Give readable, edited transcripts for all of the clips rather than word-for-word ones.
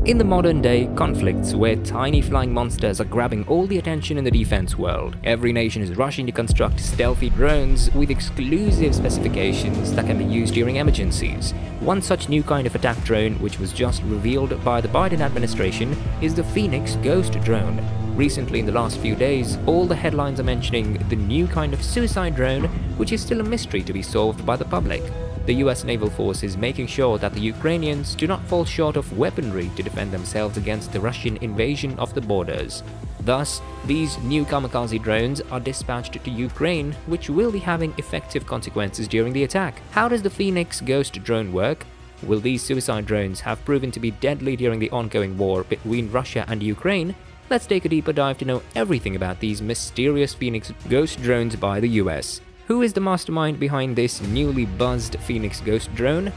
In the modern day conflicts where tiny flying monsters are grabbing all the attention in the defense world, every nation is rushing to construct stealthy drones with exclusive specifications that can be used during emergencies. One such new kind of attack drone, which was just revealed by the Biden administration, is the Phoenix Ghost drone. Recently, in the last few days, all the headlines are mentioning the new kind of suicide drone, which is still a mystery to be solved by the public. The US Naval Force is making sure that the Ukrainians do not fall short of weaponry to defend themselves against the Russian invasion of the borders. Thus, these new kamikaze drones are dispatched to Ukraine, which will be having effective consequences during the attack. How does the Phoenix Ghost drone work? Will these suicide drones have proven to be deadly during the ongoing war between Russia and Ukraine? Let's take a deeper dive to know everything about these mysterious Phoenix Ghost drones by the US. Who is the mastermind behind this newly buzzed Phoenix Ghost drone?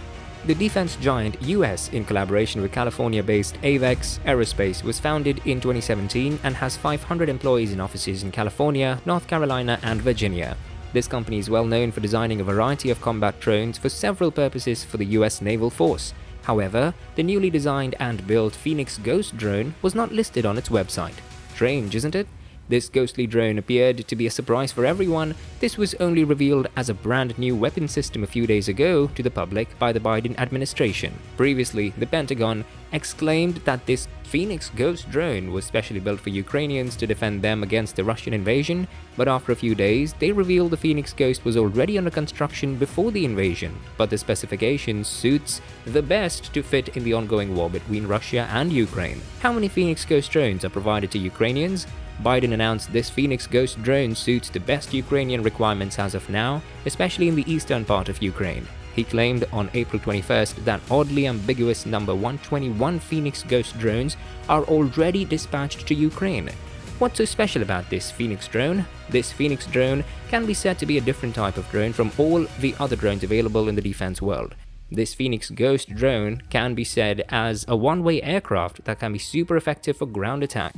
The defense giant US, in collaboration with California-based Avex Aerospace, was founded in 2017 and has 500 employees in offices in California, North Carolina, and Virginia. This company is well known for designing a variety of combat drones for several purposes for the US Naval Force. However, the newly designed and built Phoenix Ghost drone was not listed on its website. Strange, isn't it? This ghostly drone appeared to be a surprise for everyone. This was only revealed as a brand new weapon system a few days ago to the public by the Biden administration. Previously, the Pentagon exclaimed that this Phoenix Ghost drone was specially built for Ukrainians to defend them against the Russian invasion, but after a few days, they revealed the Phoenix Ghost was already under construction before the invasion, but the specification suits the best to fit in the ongoing war between Russia and Ukraine. How many Phoenix Ghost drones are provided to Ukrainians? Biden announced this Phoenix Ghost drone suits the best Ukrainian requirements as of now, especially in the eastern part of Ukraine. He claimed on April 21st that oddly ambiguous number 121 Phoenix Ghost drones are already dispatched to Ukraine. What's so special about this Phoenix drone? This Phoenix drone can be said to be a different type of drone from all the other drones available in the defense world. This Phoenix Ghost drone can be said as a one-way aircraft that can be super effective for ground attack.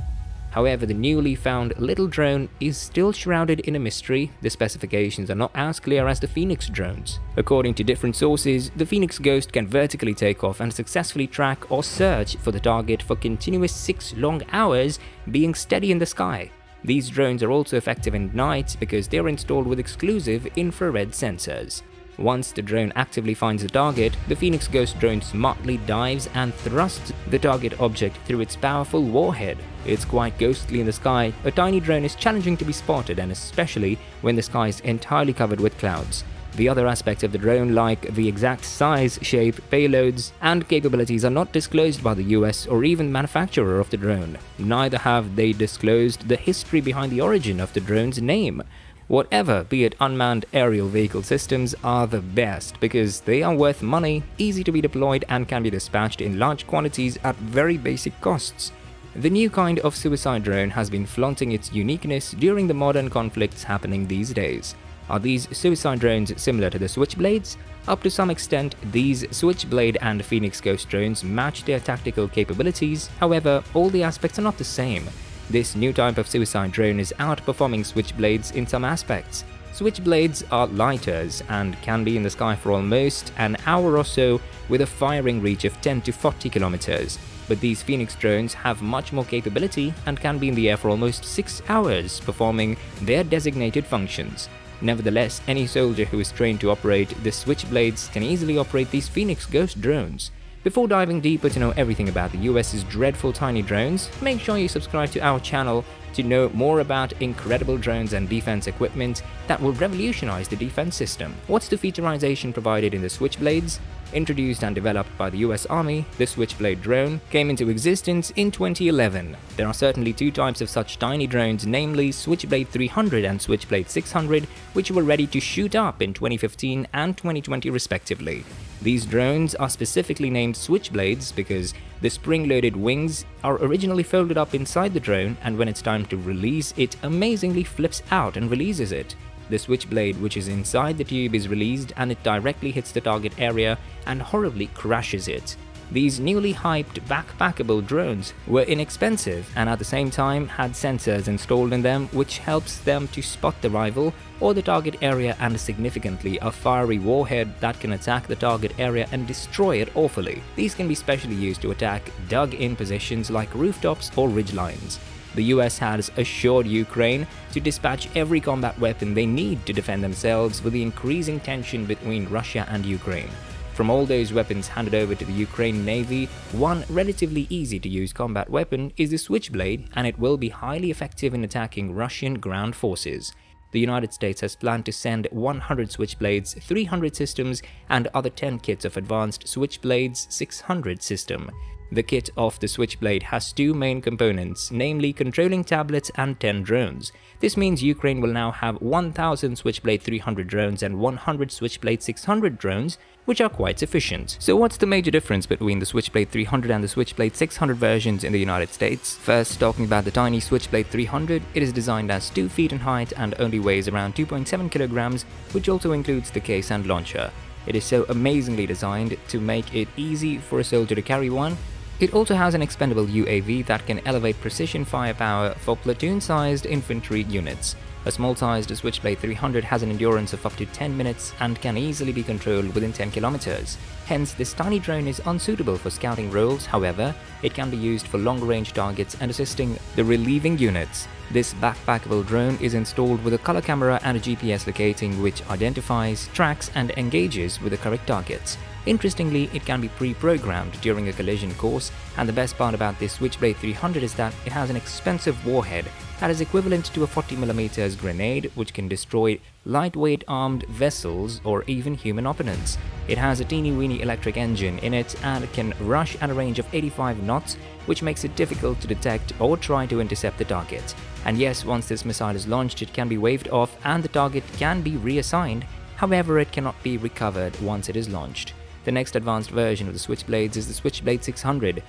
However, the newly found little drone is still shrouded in a mystery. The specifications are not as clear as the Phoenix drones. According to different sources, the Phoenix Ghost can vertically take off and successfully track or search for the target for continuous 6 long hours, being steady in the sky. These drones are also effective in night because they are installed with exclusive infrared sensors. Once the drone actively finds the target, the Phoenix Ghost drone smartly dives and thrusts the target object through its powerful warhead. It's quite ghostly in the sky. A tiny drone is challenging to be spotted, and especially when the sky is entirely covered with clouds. The other aspects of the drone, like the exact size, shape, payloads, and capabilities, are not disclosed by the US or even manufacturer of the drone. Neither have they disclosed the history behind the origin of the drone's name. Whatever, be it unmanned aerial vehicle systems, are the best because they are worth money, easy to be deployed, and can be dispatched in large quantities at very basic costs. The new kind of suicide drone has been flaunting its uniqueness during the modern conflicts happening these days. Are these suicide drones similar to the Switchblades? Up to some extent, these Switchblade and Phoenix Ghost drones match their tactical capabilities. However, all the aspects are not the same. This new type of suicide drone is outperforming Switchblades in some aspects. Switchblades are lighters and can be in the sky for almost an hour or so with a firing reach of 10 to 40 kilometers. But these Phoenix drones have much more capability and can be in the air for almost 6 hours, performing their designated functions. Nevertheless, any soldier who is trained to operate the Switchblades can easily operate these Phoenix Ghost drones. Before diving deeper to know everything about the US's dreadful tiny drones, make sure you subscribe to our channel to know more about incredible drones and defense equipment that will revolutionize the defense system. What's the featurization provided in the Switchblades? Introduced and developed by the US Army, the Switchblade drone came into existence in 2011. There are certainly two types of such tiny drones, namely Switchblade 300 and Switchblade 600, which were ready to shoot up in 2015 and 2020 respectively. These drones are specifically named Switchblades because the spring-loaded wings are originally folded up inside the drone, and when it's time to release, it amazingly flips out and releases it. The Switchblade, which is inside the tube, is released and it directly hits the target area and horribly crashes it. These newly hyped backpackable drones were inexpensive and at the same time had sensors installed in them which helps them to spot the rival or the target area and significantly a fiery warhead that can attack the target area and destroy it awfully. These can be specially used to attack dug-in positions like rooftops or ridgelines. The US has assured Ukraine to dispatch every combat weapon they need to defend themselves with the increasing tension between Russia and Ukraine. From all those weapons handed over to the Ukraine Navy, one relatively easy to use combat weapon is the Switchblade, and it will be highly effective in attacking Russian ground forces. The United States has planned to send 100 Switchblades, 300 systems, and other 10 kits of advanced Switchblades 600 system. The kit of the Switchblade has two main components, namely controlling tablets and 10 drones. This means Ukraine will now have 1000 Switchblade 300 drones and 100 Switchblade 600 drones, which are quite sufficient. So what's the major difference between the Switchblade 300 and the Switchblade 600 versions in the United States? First, talking about the tiny Switchblade 300, it is designed as 2 feet in height and only weighs around 2.7 kilograms, which also includes the case and launcher. It is so amazingly designed to make it easy for a soldier to carry one. It also has an expendable UAV that can elevate precision firepower for platoon-sized infantry units. A small-sized Switchblade 300 has an endurance of up to 10 minutes and can easily be controlled within 10 kilometers. Hence, this tiny drone is unsuitable for scouting roles. However, it can be used for long-range targets and assisting the relieving units. This backpackable drone is installed with a color camera and a GPS locating which identifies, tracks, and engages with the correct targets. Interestingly, it can be pre-programmed during a collision course, and the best part about this Switchblade 300 is that it has an expensive warhead that is equivalent to a 40mm grenade which can destroy lightweight armed vessels or even human opponents. It has a teeny-weeny electric engine in it and can rush at a range of 85 knots, which makes it difficult to detect or try to intercept the target. And yes, once this missile is launched, it can be waved off and the target can be reassigned. However, it cannot be recovered once it is launched. The next advanced version of the Switchblades is the Switchblade 600.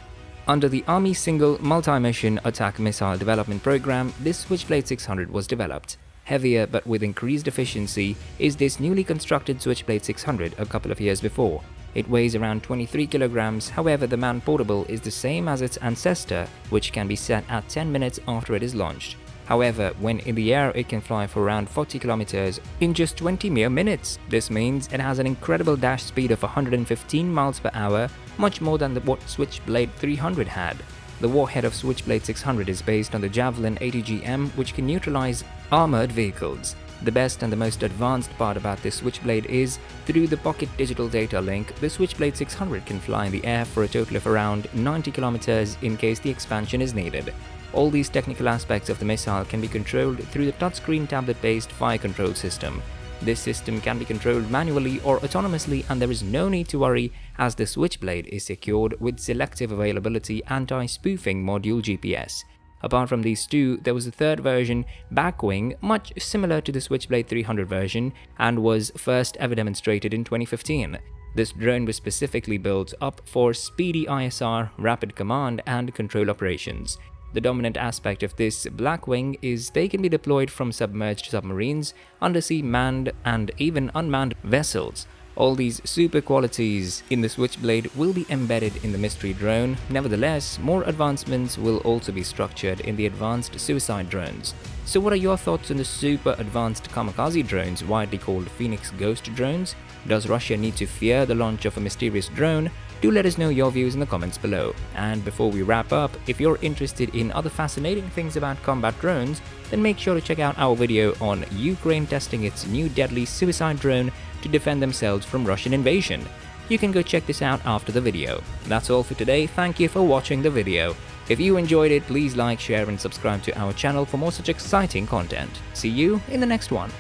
Under the Army Single Multi-Mission Attack Missile Development Program, this Switchblade 600 was developed. Heavier but with increased efficiency is this newly constructed Switchblade 600 a couple of years before. It weighs around 23 kilograms, however the man-portable is the same as its ancestor, which can be set at 10 minutes after it is launched. However, when in the air it can fly for around 40 kilometers in just 20 mere minutes. This means it has an incredible dash speed of 115 miles per hour, much more than what Switchblade 300 had. The warhead of Switchblade 600 is based on the Javelin ATGM, which can neutralize armored vehicles. The best and the most advanced part about this Switchblade is, through the Pocket Digital Data Link, the Switchblade 600 can fly in the air for a total of around 90 kilometers in case the expansion is needed. All these technical aspects of the missile can be controlled through the touchscreen tablet-based fire control system. This system can be controlled manually or autonomously, and there is no need to worry as the Switchblade is secured with selective availability anti-spoofing module GPS. Apart from these two, there was a third version, Backwing, much similar to the Switchblade 300 version and was first ever demonstrated in 2015. This drone was specifically built up for speedy ISR, rapid command and control operations. The dominant aspect of this Blackwing is they can be deployed from submerged submarines, undersea manned and even unmanned vessels. All these super qualities in the Switchblade will be embedded in the mystery drone. Nevertheless, more advancements will also be structured in the advanced suicide drones. So what are your thoughts on the super advanced kamikaze drones, widely called Phoenix Ghost drones? Does Russia need to fear the launch of a mysterious drone? Do let us know your views in the comments below. And before we wrap up, if you're interested in other fascinating things about combat drones, then make sure to check out our video on Ukraine testing its new deadly suicide drone to defend themselves from Russian invasion. You can go check this out after the video. That's all for today. Thank you for watching the video. If you enjoyed it, please like, share and subscribe to our channel for more such exciting content. See you in the next one.